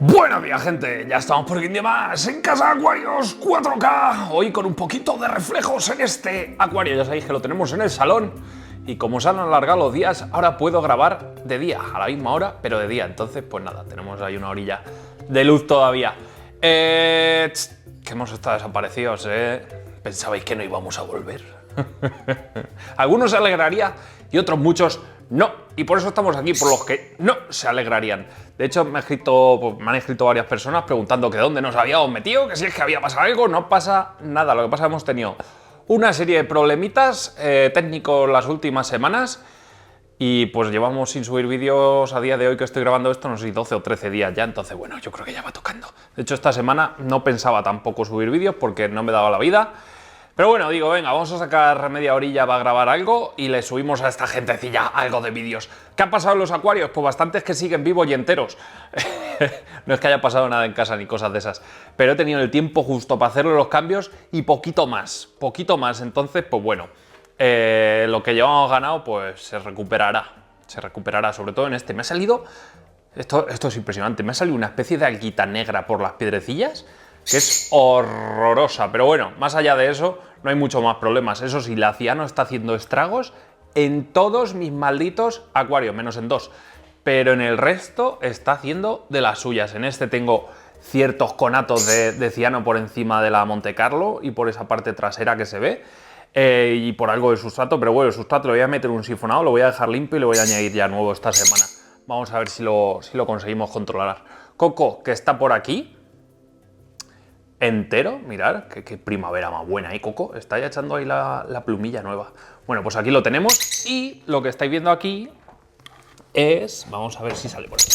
Buenos días, gente, ya estamos por aquí un día más en Casa Acuarios 4K, hoy con un poquito de reflejos en este acuario. Ya sabéis que lo tenemos en el salón y como se han alargado los días, ahora puedo grabar de día, a la misma hora, pero de día. Entonces, pues nada, tenemos ahí una orilla de luz todavía. Que hemos estado desaparecidos, ¿Pensabais que no íbamos a volver? Algunos se alegraría y otros muchos no, y por eso estamos aquí, por los que no se alegrarían. De hecho, me han escrito varias personas preguntando que dónde nos habíamos metido, que si es que había pasado algo. No pasa nada, lo que pasa es que hemos tenido una serie de problemitas técnicos las últimas semanas y pues llevamos sin subir vídeos a día de hoy que estoy grabando esto, no sé si 12 o 13 días ya, entonces bueno, yo creo que ya va tocando. De hecho, esta semana no pensaba tampoco subir vídeos porque no me daba la vida. Pero bueno, digo, venga, vamos a sacar media orilla para grabar algo y le subimos a esta gentecilla algo de vídeos. ¿Qué ha pasado en los acuarios? Pues bastantes que siguen vivos y enteros. No es que haya pasado nada en casa ni cosas de esas, pero he tenido el tiempo justo para hacerle los cambios y poquito más. Entonces, pues bueno, lo que llevamos ganado pues se recuperará, sobre todo en este. Me ha salido, esto es impresionante, me ha salido una especie de alguita negra por las piedrecillas que es horrorosa, pero bueno, más allá de eso, no hay mucho más problemas. Eso sí, la ciano está haciendo estragos en todos mis malditos acuarios, menos en dos, pero en el resto está haciendo de las suyas. En este tengo ciertos conatos de ciano por encima de la Monte Carlo y por esa parte trasera que se ve, y por algo de sustrato, pero bueno, el sustrato le voy a meter un sifonado, lo voy a dejar limpio y le voy a añadir ya nuevo esta semana. Vamos a ver si lo conseguimos controlar. Coco, que está por aquí, entero, mirad, qué primavera más buena, ¿eh, Coco? Está ya echando ahí la plumilla nueva. Bueno, pues aquí lo tenemos y lo que estáis viendo aquí es... Vamos a ver si sale por aquí.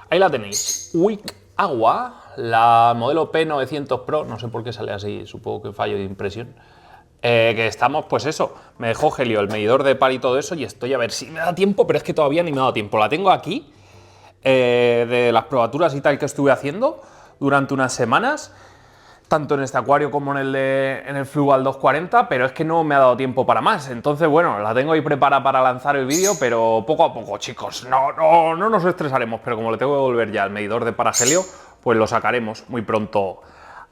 Ahí la tenéis, Wick Agua, la modelo P900 Pro, no sé por qué sale así, supongo que fallo de impresión. Que estamos, pues eso, me dejó Helio el medidor de par y todo eso y estoy a ver si me da tiempo, pero es que todavía ni me ha dado tiempo. La tengo aquí, de las probaturas y tal que estuve haciendo durante unas semanas, tanto en este acuario como en el Fluval 240, pero es que no me ha dado tiempo para más. Entonces, bueno, la tengo ahí preparada para lanzar el vídeo, pero poco a poco, chicos. No nos estresaremos, pero como le tengo que volver ya al medidor de paragelio, pues lo sacaremos muy pronto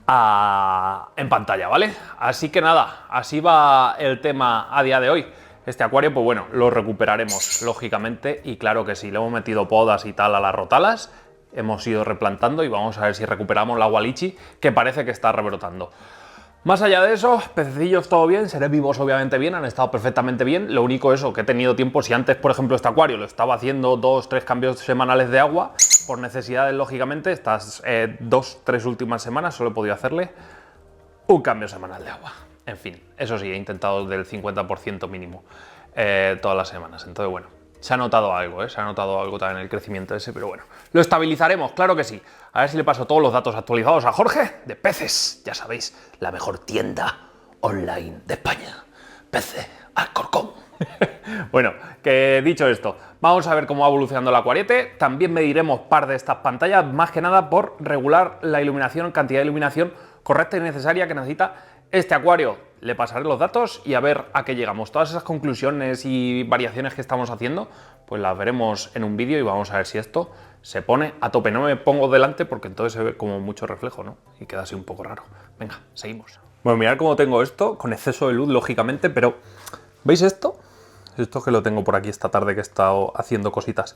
en pantalla, ¿vale? Así que nada, así va el tema a día de hoy. Este acuario, pues bueno, lo recuperaremos, lógicamente, y claro que sí, le hemos metido podas y tal a las rotalas. Hemos ido replantando y vamos a ver si recuperamos la gualichi, que parece que está rebrotando. Más allá de eso, pececillos todo bien, seres vivos obviamente bien, han estado perfectamente bien. Lo único eso, que he tenido tiempo, si antes, por ejemplo, este acuario lo estaba haciendo 2-3 cambios semanales de agua, por necesidades, lógicamente, estas 2-3 últimas semanas solo he podido hacerle un cambio semanal de agua. En fin, eso sí, he intentado del 50% mínimo todas las semanas, entonces bueno. Se ha notado algo, se ha notado algo también en el crecimiento ese, pero bueno, lo estabilizaremos, claro que sí. A ver si le paso todos los datos actualizados a Jorge de Peces, ya sabéis, la mejor tienda online de España. Peces Alcorcón. Bueno, que dicho esto, vamos a ver cómo va evolucionando el acuariete. También mediremos par de estas pantallas, más que nada por regular la iluminación, cantidad de iluminación correcta y necesaria que necesita este acuario. Le pasaré los datos y a ver a qué llegamos. Todas esas conclusiones y variaciones que estamos haciendo, pues las veremos en un vídeo y vamos a ver si esto se pone a tope. No me pongo delante porque entonces se ve como mucho reflejo, ¿no? Y queda así un poco raro. Venga, seguimos. Bueno, mirad cómo tengo esto, con exceso de luz, lógicamente, pero ¿veis esto? Esto que lo tengo por aquí esta tarde que he estado haciendo cositas.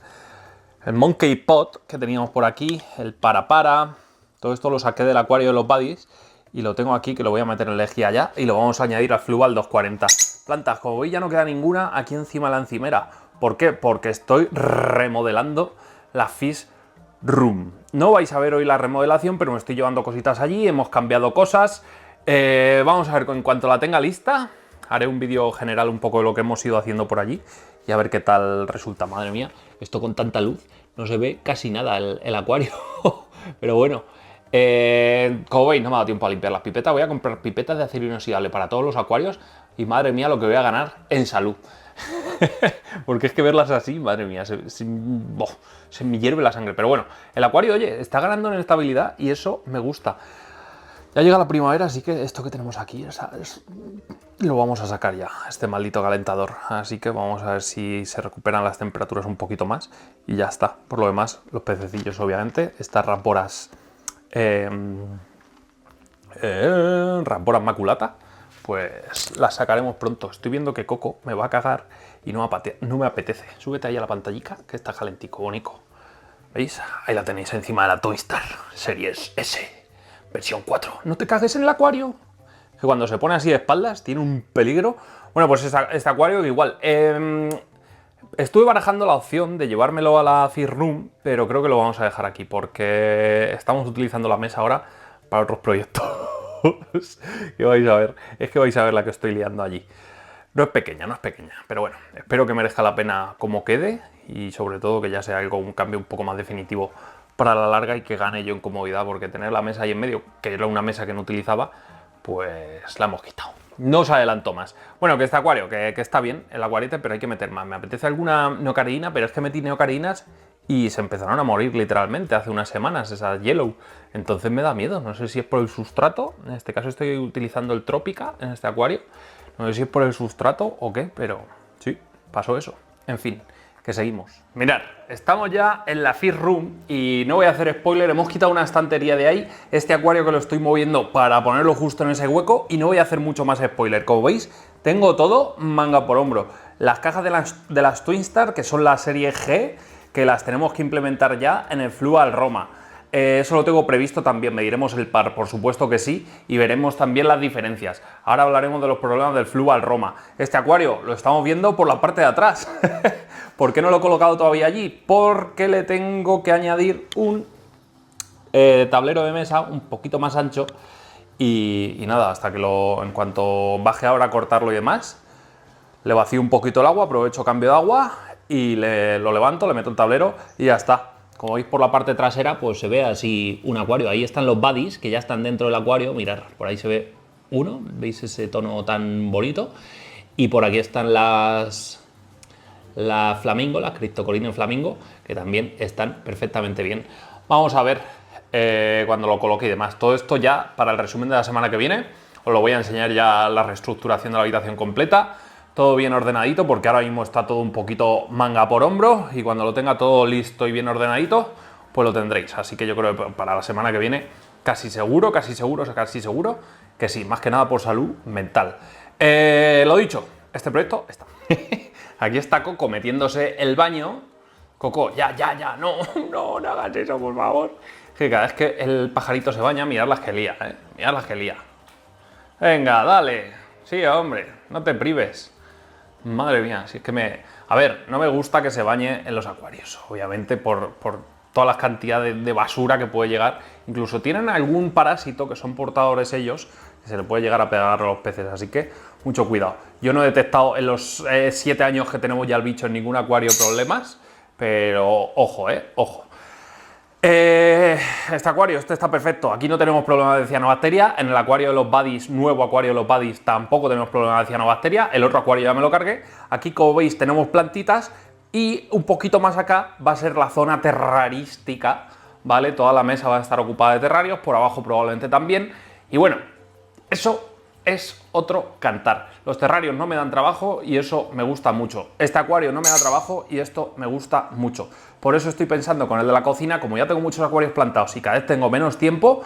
El Monkey Pot que teníamos por aquí, el para, todo esto lo saqué del acuario de los buddies. Y lo tengo aquí, que lo voy a meter en lejía ya, y lo vamos a añadir al Fluval 240. Plantas, como veis ya no queda ninguna aquí encima de la encimera. ¿Por qué? Porque estoy remodelando la Fish Room. No vais a ver hoy la remodelación, pero me estoy llevando cositas allí, hemos cambiado cosas. Vamos a ver, en cuanto la tenga lista, haré un vídeo general un poco de lo que hemos ido haciendo por allí y a ver qué tal resulta. Madre mía, esto con tanta luz no se ve casi nada el acuario, pero bueno. Como veis, no me ha dado tiempo a limpiar las pipetas. Voy a comprar pipetas de acero inoxidable para todos los acuarios y madre mía lo que voy a ganar en salud. Porque es que verlas así, madre mía, se me hierve la sangre. Pero bueno, el acuario, oye, está ganando en estabilidad y eso me gusta. Ya llega la primavera, así que esto que tenemos aquí lo vamos a sacar ya, este maldito calentador. Así que vamos a ver si se recuperan las temperaturas un poquito más y ya está. Por lo demás, los pececillos, obviamente, estas ramporas, ramporas maculata, pues las sacaremos pronto. Estoy viendo que Coco me va a cagar y no me apetece. Súbete ahí a la pantallica, que está calentico, bonito. ¿Veis? Ahí la tenéis encima de la Toy Star Series S. Versión 4. No te cagues en el acuario. Que cuando se pone así de espaldas tiene un peligro. Bueno, pues este acuario igual. Estuve barajando la opción de llevármelo a la Fish Room, pero creo que lo vamos a dejar aquí porque estamos utilizando la mesa ahora para otros proyectos. Que vais a ver. Es que vais a ver la que estoy liando allí. No es pequeña, pero bueno, espero que merezca la pena como quede y sobre todo que ya sea algo, un cambio un poco más definitivo para la larga y que gane yo en comodidad, porque tener la mesa ahí en medio, que era una mesa que no utilizaba, pues la hemos quitado. No os adelanto más. Bueno, que este acuario, que está bien, el acuarete, pero hay que meter más. Me apetece alguna neocaridina, pero es que metí neocaridinas y se empezaron a morir literalmente hace unas semanas, esas yellow. Entonces me da miedo, no sé si es por el sustrato, en este caso estoy utilizando el Trópica en este acuario. No sé si es por el sustrato o qué, pero sí, pasó eso. En fin, que seguimos. Mirad, estamos ya en la Fish Room y no voy a hacer spoiler, hemos quitado una estantería de ahí, este acuario que lo estoy moviendo para ponerlo justo en ese hueco y no voy a hacer mucho más spoiler. Como veis, tengo todo manga por hombro. Las cajas de las Twin Star, que son la serie G, que las tenemos que implementar ya en el Fluval Roma. Eso lo tengo previsto también, mediremos el par, por supuesto que sí, y veremos también las diferencias. Ahora hablaremos de los problemas del Fluval Roma. Este acuario lo estamos viendo por la parte de atrás. ¿Por qué no lo he colocado todavía allí? Porque le tengo que añadir un tablero de mesa un poquito más ancho y nada, hasta que en cuanto baje ahora a cortarlo y demás, le vacío un poquito el agua, aprovecho cambio de agua y lo levanto, le meto el tablero y ya está. Como veis por la parte trasera, pues se ve así un acuario. Ahí están los buddies, que ya están dentro del acuario. Mirad, por ahí se ve uno. ¿Veis ese tono tan bonito? Y por aquí están las flamingo, las Cryptocorynean flamingo, que también están perfectamente bien. Vamos a ver cuando lo coloque y demás. Todo esto ya para el resumen de la semana que viene. Os lo voy a enseñar ya la reestructuración de la habitación completa. Todo bien ordenadito, porque ahora mismo está todo un poquito manga por hombro y cuando lo tenga todo listo y bien ordenadito, pues lo tendréis. Así que yo creo que para la semana que viene casi seguro que sí, más que nada por salud mental. Lo dicho, este proyecto está. Aquí está Coco metiéndose el baño. Coco, ya, no hagas eso, por favor. Que cada vez que el pajarito se baña, mirad las que lía, mirad las que lía. Venga, dale. Sí, hombre, no te prives. Madre mía, si es que a ver, no me gusta que se bañe en los acuarios, obviamente por todas las cantidades de basura que puede llegar. Incluso tienen algún parásito que son portadores ellos, que se le puede llegar a pegar a los peces, así que mucho cuidado. Yo no he detectado en los 7 años que tenemos ya el bicho en ningún acuario problemas, pero ojo, ojo. Este acuario, este está perfecto. Aquí no tenemos problema de cianobacteria. En el acuario de los buddies, nuevo acuario de los buddies, tampoco tenemos problema de cianobacteria. El otro acuario ya me lo cargué. Aquí, como veis, tenemos plantitas. Y un poquito más acá va a ser la zona terrarística, ¿vale? Toda la mesa va a estar ocupada de terrarios, por abajo probablemente también. Y bueno, eso es otro cantar. Los terrarios no me dan trabajo y eso me gusta mucho. Este acuario no me da trabajo y esto me gusta mucho. Por eso estoy pensando con el de la cocina, como ya tengo muchos acuarios plantados y cada vez tengo menos tiempo,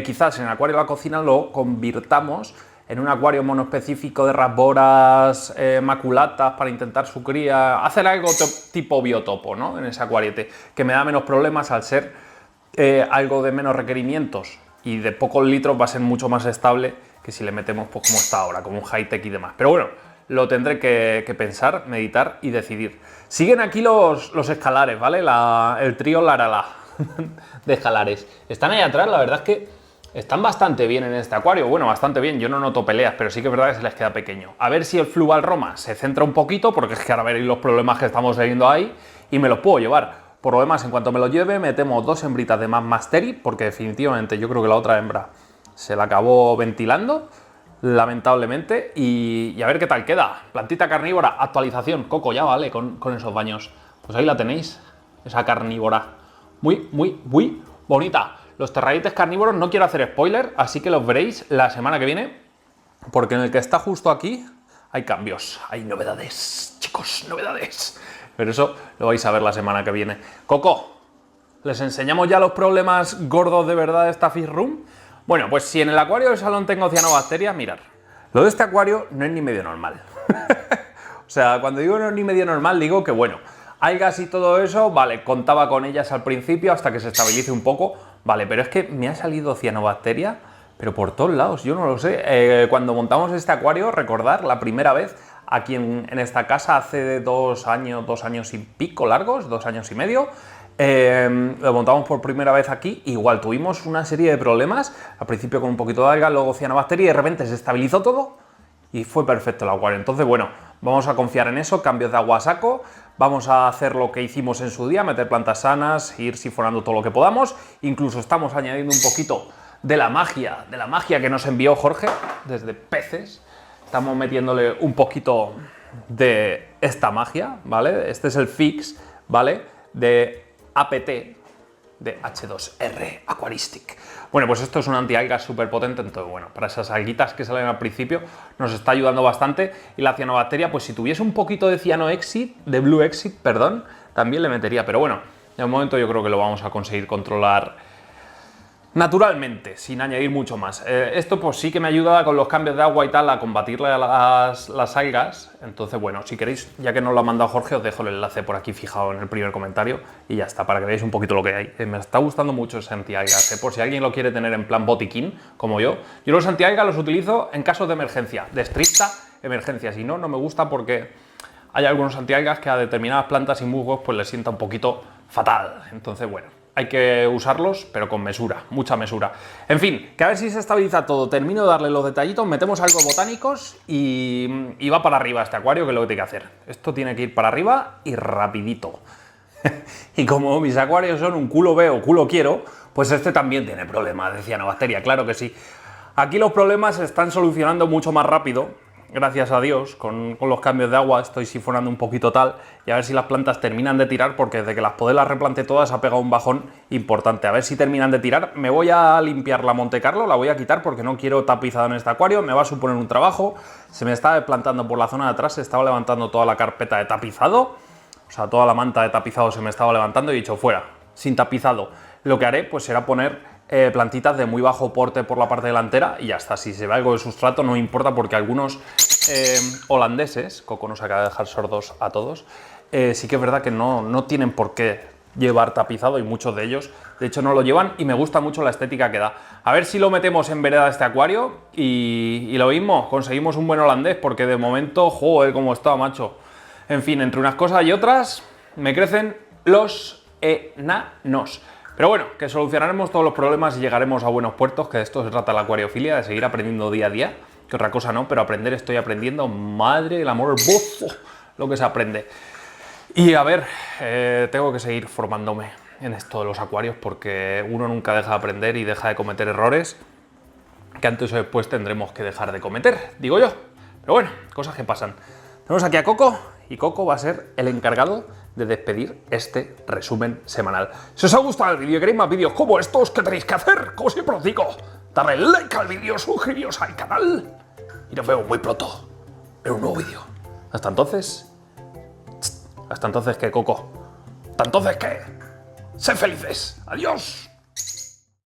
quizás en el acuario de la cocina lo convirtamos en un acuario monoespecífico de rasboras maculatas para intentar su cría, hacer algo tipo biotopo, ¿no? En ese acuariete, que me da menos problemas al ser algo de menos requerimientos y de pocos litros va a ser mucho más estable que si le metemos pues como está ahora, como un high-tech y demás. Pero bueno, lo tendré que pensar, meditar y decidir. Siguen aquí los escalares, ¿vale? El trío Larala de escalares. Están ahí atrás, la verdad es que están bastante bien en este acuario. Bueno, bastante bien, yo no noto peleas, pero sí que es verdad que se les queda pequeño. A ver si el Fluval Roma se centra un poquito, porque es que ahora veréis los problemas que estamos teniendo ahí y me los puedo llevar. Por lo demás, en cuanto me lo lleve, metemos 2 hembritas de Masteri, porque definitivamente yo creo que la otra hembra se la acabó ventilando, lamentablemente, y a ver qué tal queda. Plantita carnívora, actualización, Coco, ya vale con esos baños. Pues ahí la tenéis, esa carnívora. Muy bonita. Los terrarites carnívoros no quiero hacer spoiler, así que los veréis la semana que viene, porque en el que está justo aquí hay cambios, hay novedades, chicos, novedades. Pero eso lo vais a ver la semana que viene. Coco, ¿les enseñamos ya los problemas gordos de verdad de esta Fish Room? Bueno, pues si en el acuario del salón tengo cianobacterias, mirad. Lo de este acuario no es ni medio normal. O sea, cuando digo no es ni medio normal, digo que bueno, algas y todo eso, vale, contaba con ellas al principio hasta que se estabilice un poco, vale, pero es que me ha salido cianobacteria, pero por todos lados, yo no lo sé. Cuando montamos este acuario, recordar la primera vez aquí en esta casa hace 2 años y pico largos, 2 años y medio, lo montamos por primera vez aquí, igual tuvimos una serie de problemas, al principio con un poquito de alga, luego cianobacteria y de repente se estabilizó todo y fue perfecto el acuario. Entonces, bueno, vamos a confiar en eso, cambios de agua a saco, vamos a hacer lo que hicimos en su día, meter plantas sanas, ir sifonando todo lo que podamos, incluso estamos añadiendo un poquito de la magia que nos envió Jorge desde peces, estamos metiéndole un poquito de esta magia, ¿vale? Este es el fix, ¿vale? De APT, de H2R Aquaristic. Bueno, pues esto es un antialga súper potente, entonces bueno, para esas alguitas que salen al principio nos está ayudando bastante. Y la cianobacteria, pues si tuviese un poquito de de Blue Exit, perdón, también le metería, pero bueno, de momento yo creo que lo vamos a conseguir controlar naturalmente, sin añadir mucho más. Esto pues sí que me ayuda con los cambios de agua y tal a combatirle a las algas. Entonces, bueno, si queréis, ya que nos lo ha mandado Jorge, os dejo el enlace por aquí fijado en el primer comentario y ya está, para que veáis un poquito lo que hay. Me está gustando mucho ese antialgas, por si alguien lo quiere tener en plan botiquín, como yo. Yo los antialgas los utilizo en casos de emergencia, de estricta emergencia. Si no, no me gusta porque hay algunos antialgas que a determinadas plantas y musgos pues les sienta un poquito fatal. Entonces, bueno, hay que usarlos, pero con mesura, mucha mesura. En fin, que a ver si se estabiliza todo. Termino de darle los detallitos, metemos algo botánicos y va para arriba este acuario, que es lo que tiene que hacer. Esto tiene que ir para arriba y rapidito. Y como mis acuarios son un culo veo, culo quiero, pues este también tiene problemas de cianobacteria, claro que sí. Aquí los problemas se están solucionando mucho más rápido, gracias a Dios, con los cambios de agua estoy sifonando un poquito tal y a ver si las plantas terminan de tirar, porque desde que las podé las replanté todas ha pegado un bajón importante. A ver si terminan de tirar. Me voy a limpiar la Monte Carlo, la voy a quitar porque no quiero tapizado en este acuario, me va a suponer un trabajo. Se me está desplantando por la zona de atrás, se estaba levantando toda la carpeta de tapizado, o sea, toda la manta de tapizado se me estaba levantando y he dicho fuera, sin tapizado. Lo que haré pues será poner plantitas de muy bajo porte por la parte delantera y ya está. Si se ve algo de sustrato no me importa, porque algunos holandeses, Coco nos acaba de dejar sordos a todos, sí que es verdad que no tienen por qué llevar tapizado, y muchos de ellos de hecho no lo llevan, y me gusta mucho la estética que da. A ver si lo metemos en vereda este acuario y lo mismo, conseguimos un buen holandés, porque de momento, joder, cómo está, macho. En fin, entre unas cosas y otras me crecen los enanos. Pero bueno, que solucionaremos todos los problemas y llegaremos a buenos puertos, que de esto se trata la acuariofilia, de seguir aprendiendo día a día, que otra cosa no, pero aprender estoy aprendiendo, madre del amor hermoso, lo que se aprende. Y a ver, tengo que seguir formándome en esto de los acuarios, porque uno nunca deja de aprender y deja de cometer errores que antes o después tendremos que dejar de cometer, digo yo. Pero bueno, cosas que pasan. Tenemos aquí a Coco, y Coco va a ser el encargado de despedir este resumen semanal. Si os ha gustado el vídeo y queréis más vídeos como estos, ¿qué tenéis que hacer? Como siempre os digo, darle like al vídeo, suscribiros al canal y nos vemos muy pronto en un nuevo vídeo. Hasta entonces, ¿qué, Coco? ¿Hasta entonces qué? ¡Sed felices! ¡Adiós!